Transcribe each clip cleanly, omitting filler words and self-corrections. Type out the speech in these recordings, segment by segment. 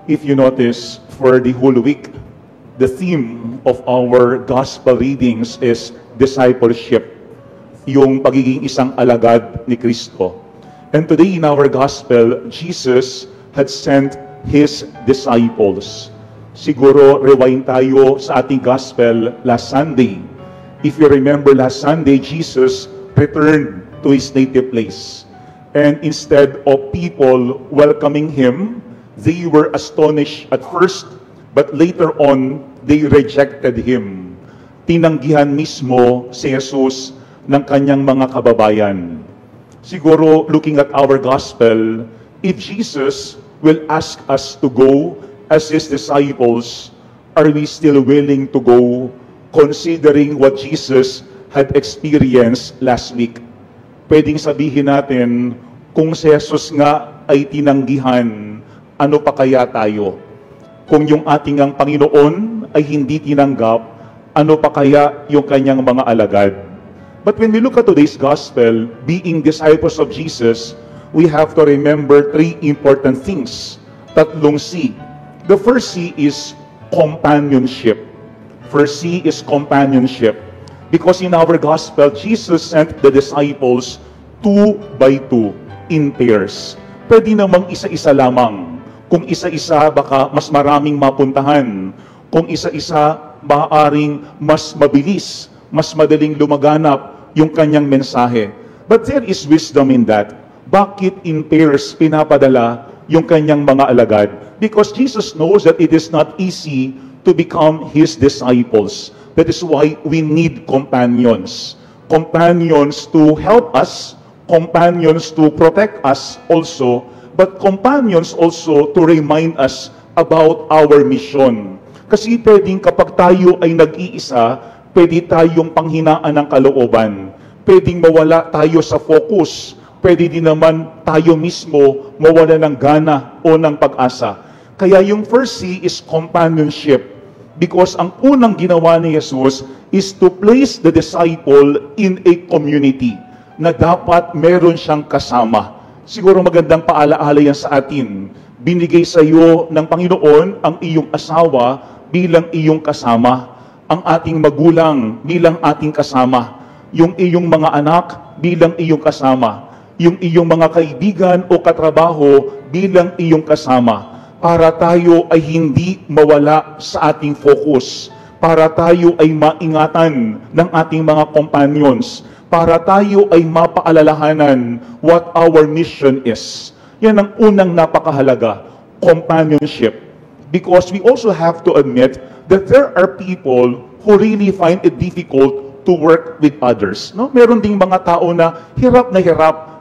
If you notice, for the whole week, the theme of our gospel readings is discipleship, yung pagiging isang alagad ni Kristo. And today in our gospel, Jesus had sent His disciples. Siguro, rewind tayo sa ating gospel last Sunday. If you remember last Sunday, Jesus returned to His native place. And instead of people welcoming Him, they were astonished at first, but later on, they rejected Him. Tinanggihan mismo si Jesus ng kanyang mga kababayan. Siguro, looking at our gospel, if Jesus will ask us to go as His disciples, are we still willing to go, considering what Jesus had experienced last week? Pwedeng sabihin natin, kung si Jesus nga ay tinanggihan, ano pa kaya tayo? Kung yung ating ang Panginoon ay hindi tinanggap, ano pa kaya yung kanyang mga alagad? But when we look at today's gospel, being disciples of Jesus, we have to remember three important things. Tatlong C. The first C is companionship. First C is companionship. Because in our gospel, Jesus sent the disciples 2 by 2 in pairs. Pwede namang isa-isa lamang. Kung isa-isa, baka mas maraming mapuntahan. Kung isa-isa, maaaring mas mabilis, mas madaling lumaganap yung kanyang mensahe. But there is wisdom in that. Bakit in pairs pinapadala yung kanyang mga alagad? Because Jesus knows that it is not easy to become His disciples. That is why we need companions. Companions to help us, companions to protect us also, but companions also to remind us about our mission. Kasi pwedeng kapag tayo ay nag-iisa, pwede tayong panghinaan ng kalooban. Pwedeng mawala tayo sa focus. Pwede din naman tayo mismo mawala ng gana o ng pag-asa. Kaya yung first C is companionship. Because ang unang ginawa ni Jesus is to place the disciple in a community na dapat meron siyang kasama. Siguro magandang paalaala yan sa atin. Binigay sa iyo ng Panginoon ang iyong asawa bilang iyong kasama. Ang ating magulang bilang ating kasama. Yung iyong mga anak bilang iyong kasama. Yung iyong mga kaibigan o katrabaho bilang iyong kasama. Para tayo ay hindi mawala sa ating focus. Para tayo ay maingatan ng ating mga companions. Para tayo ay mapaalalahanan what our mission is. Yan ang unang napakahalaga, companionship. Because we also have to admit that there are people who really find it difficult to work with others. No? Meron ding mga tao na hirap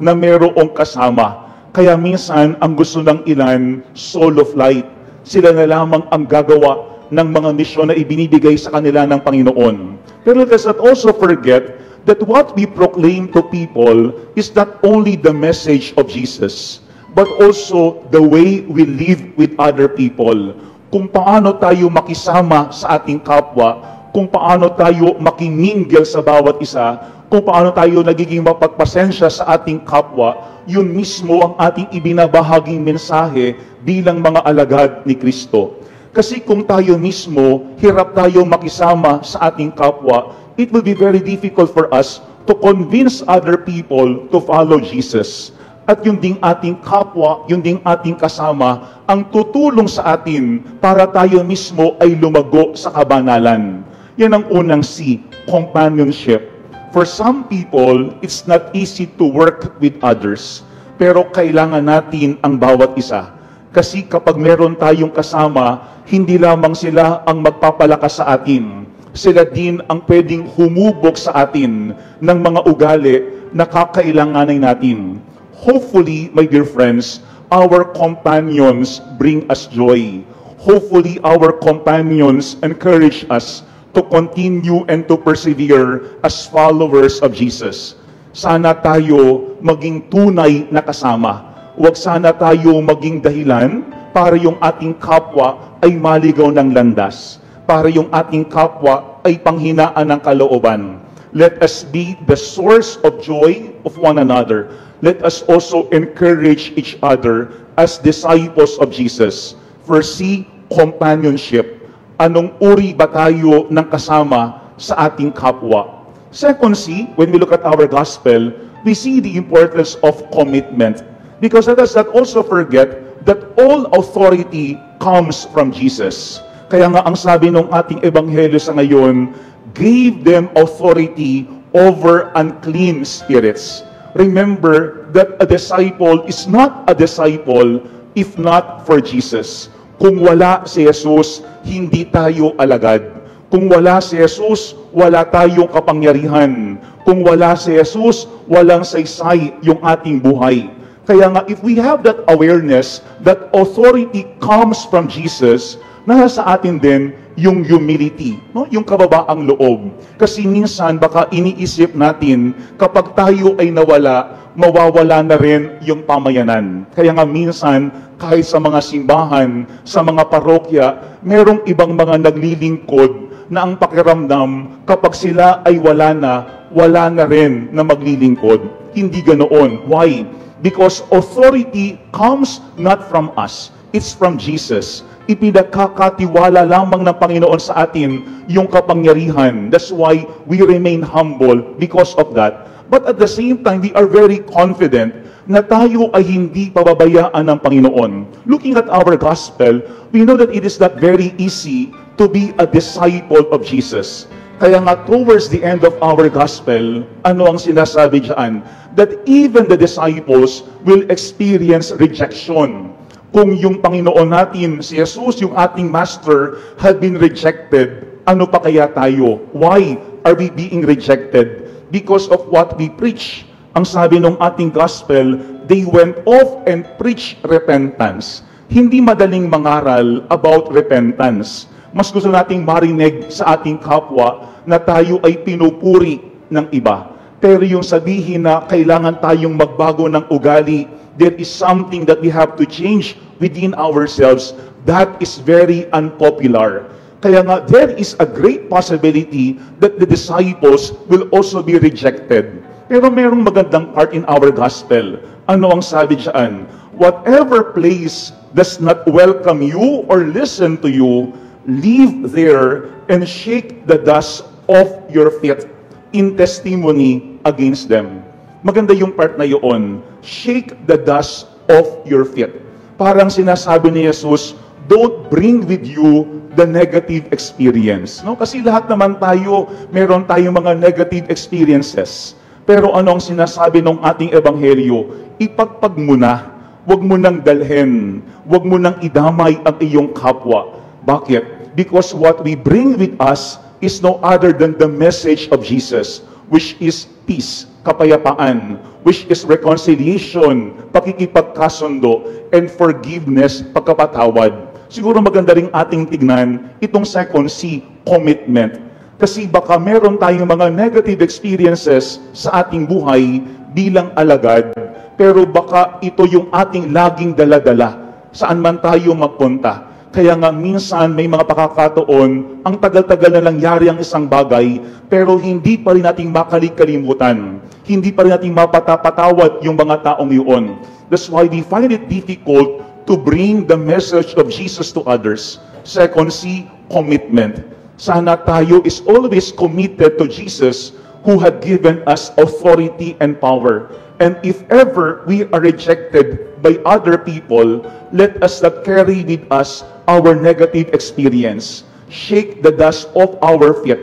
na merong kasama. Kaya minsan, ang gusto ng ilan, solo flight. Sila na lamang ang gagawa ng mga misyon na ibinibigay sa kanila ng Panginoon. Pero let us not also forget that what we proclaim to people is not only the message of Jesus, but also the way we live with other people. Kung paano tayo makisama sa ating kapwa, kung paano tayo makimingle sa bawat isa, kung paano tayo nagiging mapagpasensya sa ating kapwa, yun mismo ang ating ibinabahaging mensahe bilang mga alagad ni Kristo. Kasi kung tayo mismo, hirap tayo makisama sa ating kapwa, it will be very difficult for us to convince other people to follow Jesus. At yung ding ating kapwa, yung ding ating kasama, ang tutulong sa atin para tayo mismo ay lumago sa kabanalan. Yan ang unang C, companionship. For some people, it's not easy to work with others. Pero kailangan natin ang bawat isa. Kasi kapag meron tayong kasama, hindi lamang sila ang magpapalakas sa atin. Sila din ang pwedeng humubog sa atin ng mga ugali na kakailanganin natin. Hopefully, my dear friends, our companions bring us joy. Hopefully, our companions encourage us to continue and to persevere as followers of Jesus. Sana tayo maging tunay na kasama. Huwag sana tayo maging dahilan para yung ating kapwa ay maligaw ng landas. Para yung ating kapwa ay panghinaan ng kalooban. Let us be the source of joy of one another. Let us also encourage each other as disciples of Jesus. First C, companionship. Anong uri ba tayo ng kasama sa ating kapwa? Second C, when we look at our gospel, we see the importance of commitment. Because let us not also forget that all authority comes from Jesus. Kaya nga ang sabi ng ating ebanghelyo sa ngayon, gave them authority over unclean spirits. Remember that a disciple is not a disciple if not for Jesus. Kung wala si Jesus, hindi tayo alagad. Kung wala si Jesus, wala tayong kapangyarihan. Kung wala si Jesus, walang saysay yung ating buhay. Kaya nga, if we have that awareness that authority comes from Jesus, nasa atin din yung humility, no? Yung kababaang loob. Kasi minsan baka iniisip natin kapag tayo ay nawala, mawawala na rin yung pamayanan. Kaya nga minsan kahit sa mga simbahan, sa mga parokya, merong ibang mga naglilingkod na ang pakiramdam kapag sila ay wala na rin na maglilingkod. Hindi ganoon. Why? Because authority comes not from us. It's from Jesus. Ipinagkakatiwala lamang ng Panginoon sa atin yung kapangyarihan. That's why we remain humble because of that. But at the same time, we are very confident na tayo ay hindi pababayaan ng Panginoon. Looking at our gospel, we know that it is not very easy to be a disciple of Jesus. Kaya nga towards the end of our gospel, ano ang sinasabi diyan? That even the disciples will experience rejection. Kung yung Panginoon natin, si Jesus, yung ating Master, had been rejected, ano pa kaya tayo? Why are we being rejected? Because of what we preach. Ang sabi ng ating gospel, they went off and preached repentance. Hindi madaling mangaral about repentance. Mas gusto nating marinig sa ating kapwa na tayo ay pinupuri ng iba. Pero yung sabihin na kailangan tayong magbago ng ugali, there is something that we have to change within ourselves, that is very unpopular. Kaya nga, there is a great possibility that the disciples will also be rejected. Pero merong magandang part in our gospel. Ano ang sabi diyan? Whatever place does not welcome you or listen to you, leave there and shake the dust off your feet in testimony against them. Maganda yung part na yun. Shake the dust off your feet. Parang sinasabi ni Jesus, don't bring with you the negative experience. No? Kasi lahat naman tayo, meron tayong mga negative experiences. Pero ano ang sinasabi ng ating ebanghelyo? Ipagpag mo na. Huwag mo nang dalhin. Huwag mo nang idamay ang iyong kapwa. Bakit? Because what we bring with us is no other than the message of Jesus, which is peace, kapayapaan, which is reconciliation, pakikipagkasundo, and forgiveness, pagkapatawad. Siguro maganda rin ating tignan itong second C, commitment. Kasi baka meron tayong mga negative experiences sa ating buhay bilang alagad, pero baka ito yung ating laging dala-dala saan man tayo magpunta. Kaya nga minsan may mga pakakataon, ang tagal-tagal na nangyari ang isang bagay, pero hindi pa rin nating makalikalimutan. Hindi pa rin nating mapatapatawad yung mga taong yun. That's why we find it difficult to bring the message of Jesus to others. Second C, commitment. Sana tayo is always committed to Jesus who had given us authority and power. And if ever we are rejected by other people, let us not carry with us our negative experience. Shake the dust off our feet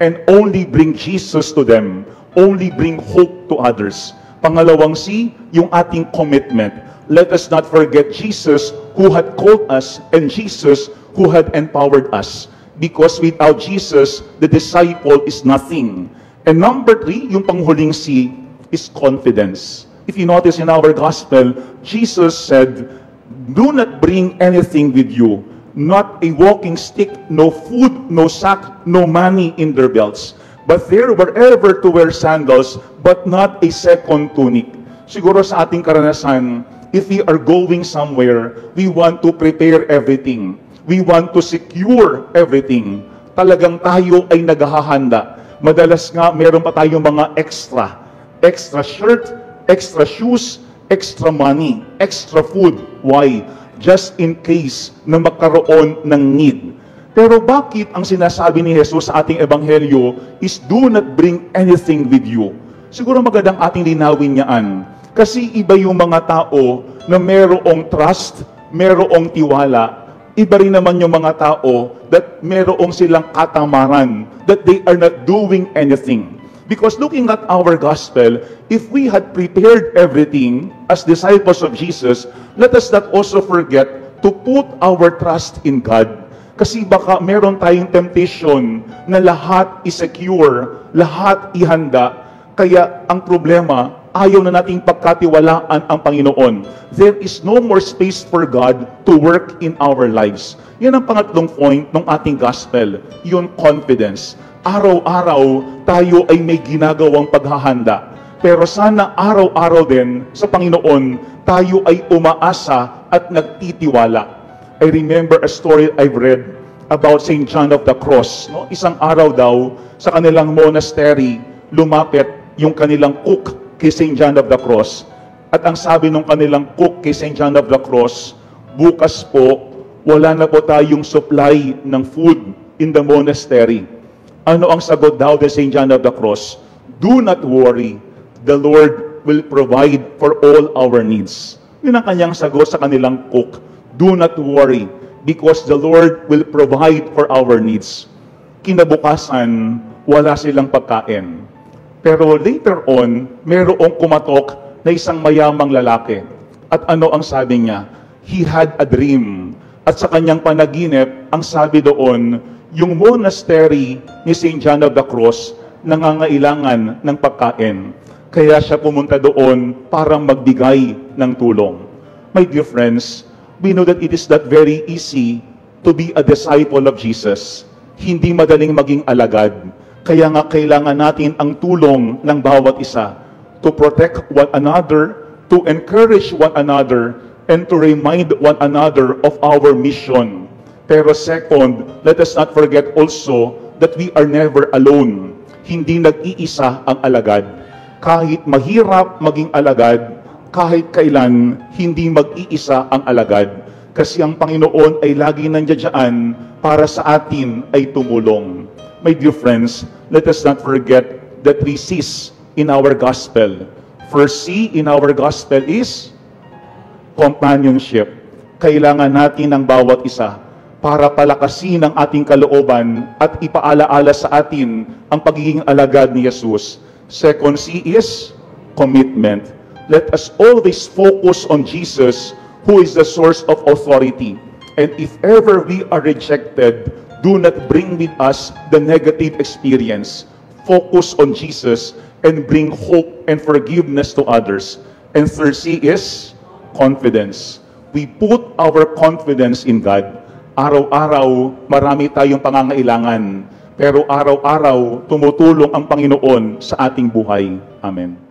and only bring Jesus to them. Only bring hope to others. Pangalawang C, yung ating commitment. Let us not forget Jesus who had called us and Jesus who had empowered us. Because without Jesus, the disciple is nothing. And number 3, yung panghuling C, is confidence. If you notice in our gospel, Jesus said, do not bring anything with you, not a walking stick, no food, no sack, no money in their belts. But there were ever to wear sandals, but not a second tunic. Siguro sa ating karanasan, if we are going somewhere, we want to prepare everything. We want to secure everything. Talagang tayo ay naghahanda. Madalas nga, meron pa tayong mga extra shirt, extra shoes, extra money, extra food. Why? just in case na magkaroon ng need. Pero bakit ang sinasabi ni Jesus sa ating ebanghelyo is do not bring anything with you? Siguro magandang ating linawin yaan. Kasi iba yung mga tao na merong trust, merong tiwala. Iba rin naman yung mga tao that merong silang katamaran, that they are not doing anything. Because looking at our gospel, if we had prepared everything as disciples of Jesus, let us not also forget to put our trust in God. Kasi baka meron tayong temptation na lahat i-secure, lahat ihanda. Kaya ang problema, ayaw na nating pagkatiwalaan ang Panginoon. There is no more space for God to work in our lives. Yan ang pangatlong point ng ating gospel, yung confidence. Araw-araw, tayo ay may ginagawang paghahanda. Pero sana araw-araw din sa Panginoon, tayo ay umaasa at nagtitiwala. I remember a story I've read about St. John of the Cross. No? Isang araw daw, sa kanilang monastery, lumapit yung kanilang cook kay St. John of the Cross. At ang sabi ng kanilang cook kay St. John of the Cross, bukas po, wala na po tayong supply ng food in the monastery. Ano ang sagot daw kay St. John of the Cross? Do not worry, the Lord will provide for all our needs. Yun ang kanyang sagot sa kanilang cook. Do not worry, because the Lord will provide for our needs. Kinabukasan, wala silang pagkain. Pero later on, merong kumatok na isang mayamang lalaki. At ano ang sabi niya? He had a dream. At sa kanyang panaginip, ang sabi doon, yung monastery ni St. John of the Cross nangangailangan ng pagkain. Kaya siya pumunta doon para magbigay ng tulong. My dear friends, we know that it is not very easy to be a disciple of Jesus. Hindi madaling maging alagad. Kaya nga kailangan natin ang tulong ng bawat isa to protect one another, to encourage one another, and to remind one another of our mission. Pero second, let us not forget also that we are never alone. Hindi nag-iisa ang alagad. Kahit mahirap maging alagad, kahit kailan, hindi mag-iisa ang alagad. Kasi ang Panginoon ay lagi nandiyan para sa atin ay tumulong. My dear friends, let us not forget the 3 C's in our gospel. First C in our gospel is companionship. Kailangan natin ng bawat isa para palakasin ang ating kalooban at ipaalaala sa atin ang pagiging alagad ni Jesus. Second C is commitment. Let us always focus on Jesus, who is the source of authority. And if ever we are rejected, do not bring with us the negative experience. Focus on Jesus and bring hope and forgiveness to others. And third C is confidence. We put our confidence in God. Araw-araw, marami tayong pangangailangan. Pero araw-araw, tumutulong ang Panginoon sa ating buhay. Amen.